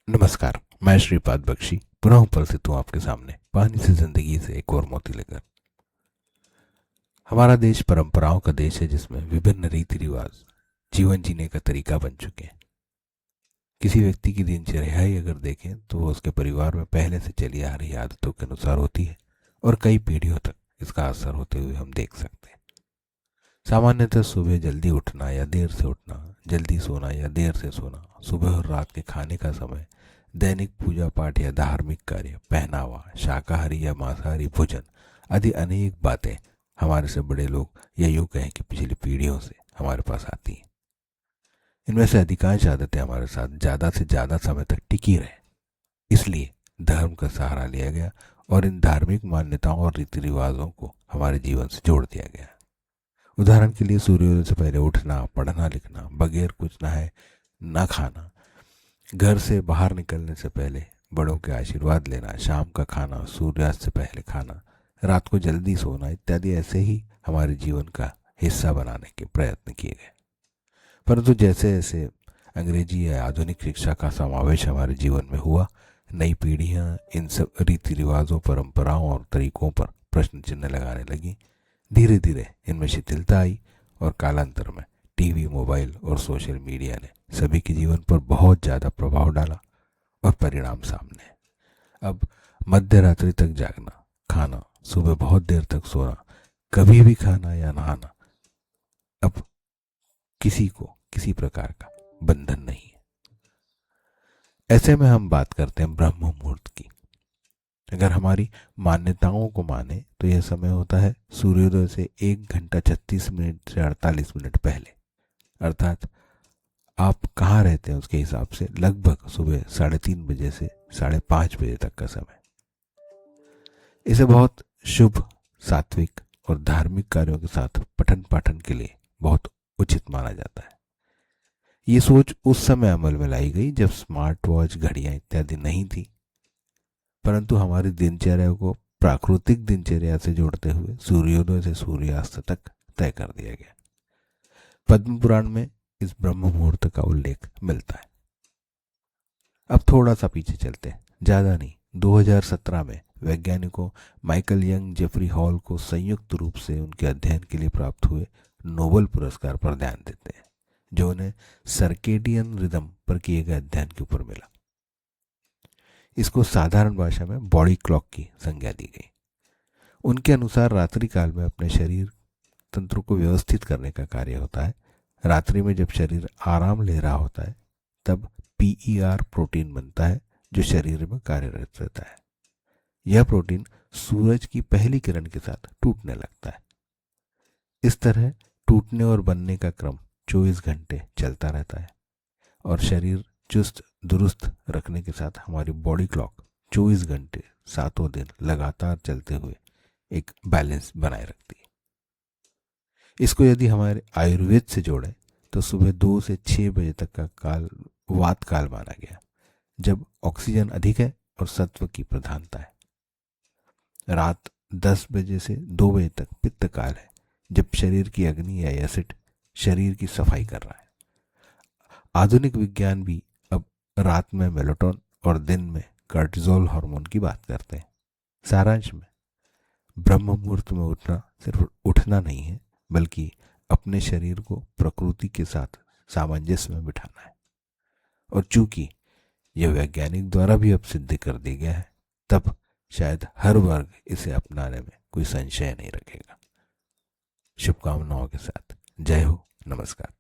नमस्कार। मैं श्रीपाद बख्शी पुनः उपस्थित हूँ आपके सामने पानी से जिंदगी से एक और मोती लेकर। हमारा देश परंपराओं का देश है जिसमें विभिन्न रीति रिवाज जीवन जीने का तरीका बन चुके हैं। किसी व्यक्ति की दिनचर्या ही अगर देखें तो वो उसके परिवार में पहले से चली आ रही आदतों के अनुसार होती है और कई पीढ़ियों तक इसका असर होते हुए हम देख सकते हैं। सामान्यतः सुबह जल्दी उठना या देर से उठना, जल्दी सोना या देर से सोना, सुबह और रात के खाने का समय, दैनिक पूजा पाठ या धार्मिक कार्य, पहनावा, शाकाहारी या मांसाहारी भोजन आदि अनेक बातें हमारे से बड़े लोग या यूं कहें कि पिछली पीढ़ियों से हमारे पास आती हैं। इनमें से अधिकांश आदतें हमारे साथ ज़्यादा से ज़्यादा समय तक टिकी रहे, इसलिए धर्म का सहारा लिया गया और इन धार्मिक मान्यताओं और रीति रिवाजों को हमारे जीवन से जोड़ दिया गया। उदाहरण के लिए सूर्योदय से पहले उठना, पढ़ना लिखना, बगैर कुछ नहाए ना खाना, घर से बाहर निकलने से पहले बड़ों के आशीर्वाद लेना, शाम का खाना, सूर्यास्त से पहले खाना, रात को जल्दी सोना इत्यादि ऐसे ही हमारे जीवन का हिस्सा बनाने के प्रयत्न किए गए। परंतु जैसे जैसे अंग्रेजी या आधुनिक शिक्षा का समावेश हमारे जीवन में हुआ, नई पीढ़ियां इन सब रीति रिवाजों, परंपराओं और तरीकों पर प्रश्न चिन्ह लगाने लगी। धीरे धीरे इनमें शिथिलता आई और कालांतर में टीवी, मोबाइल और सोशल मीडिया ने सभी के जीवन पर बहुत ज़्यादा प्रभाव डाला और परिणाम सामने है। अब मध्य रात्रि तक जागना, खाना, सुबह बहुत देर तक सोना, कभी भी खाना या नहाना अब किसी को किसी प्रकार का बंधन नहीं है। ऐसे में हम बात करते हैं ब्रह्म मुहूर्त की। अगर हमारी मान्यताओं को माने तो यह समय होता है सूर्योदय से 1 घंटा 36 मिनट से 48 मिनट पहले, अर्थात आप कहाँ रहते हैं उसके हिसाब से लगभग सुबह 3:30 बजे से 5:30 बजे तक का समय। इसे बहुत शुभ, सात्विक और धार्मिक कार्यों के साथ पठन पाठन के लिए बहुत उचित माना जाता है। ये सोच उस समय अमल में लाई गई जब स्मार्ट वॉच, घड़ियां इत्यादि नहीं थी, परंतु हमारी दिनचर्या को प्राकृतिक दिनचर्या से जोड़ते हुए सूर्योदय से सूर्यास्त तक तय कर दिया गया। पद्म पुराण में इस ब्रह्म मुहूर्त का उल्लेख मिलता है। अब थोड़ा सा पीछे चलते हैं, ज़्यादा नहीं। 2017 में वैज्ञानिकों माइकल यंग, जेफरी हॉल को संयुक्त रूप से उनके अध्ययन के लिए प्राप्त हुए नोबेल पुरस्कार पर ध्यान देते हैं, जो उन्हें सर्केडियन रिदम पर किए गए अध्ययन के ऊपर मिला। इसको साधारण भाषा में बॉडी क्लॉक की संज्ञा दी गई। उनके अनुसार रात्रि काल में अपने शरीर तंत्र को व्यवस्थित करने का कार्य होता है। रात्रि में जब शरीर आराम ले रहा होता है तब पीईआर प्रोटीन बनता है जो शरीर में कार्यरत रहता है। यह प्रोटीन सूरज की पहली किरण के साथ टूटने लगता है। इस तरह टूटने और बनने का क्रम 24 घंटे चलता रहता है और शरीर चुस्त दुरुस्त रखने के साथ हमारी बॉडी क्लॉक 24 घंटे 7 दिन लगातार चलते हुए एक बैलेंस बनाए रखती है। इसको यदि हमारे आयुर्वेद से जोड़ें तो सुबह 2 से 6 बजे तक का काल वात काल माना गया, जब ऑक्सीजन अधिक है और सत्व की प्रधानता है। रात 10 बजे से 2 बजे तक पित्त काल है, जब शरीर की अग्नि या एसिड शरीर की सफाई कर रहा है। आधुनिक विज्ञान भी अब रात में मेलाटोनिन और दिन में कार्टिसोल हार्मोन की बात करते हैं। सारांश में ब्रह्म मुहूर्त में उठना सिर्फ उठना नहीं है, बल्कि अपने शरीर को प्रकृति के साथ सामंजस्य में बिठाना है। और चूंकि यह वैज्ञानिक द्वारा भी अब सिद्ध कर दिया गया है, तब शायद हर वर्ग इसे अपनाने में कोई संशय नहीं रखेगा। शुभकामनाओं के साथ जय हो, नमस्कार।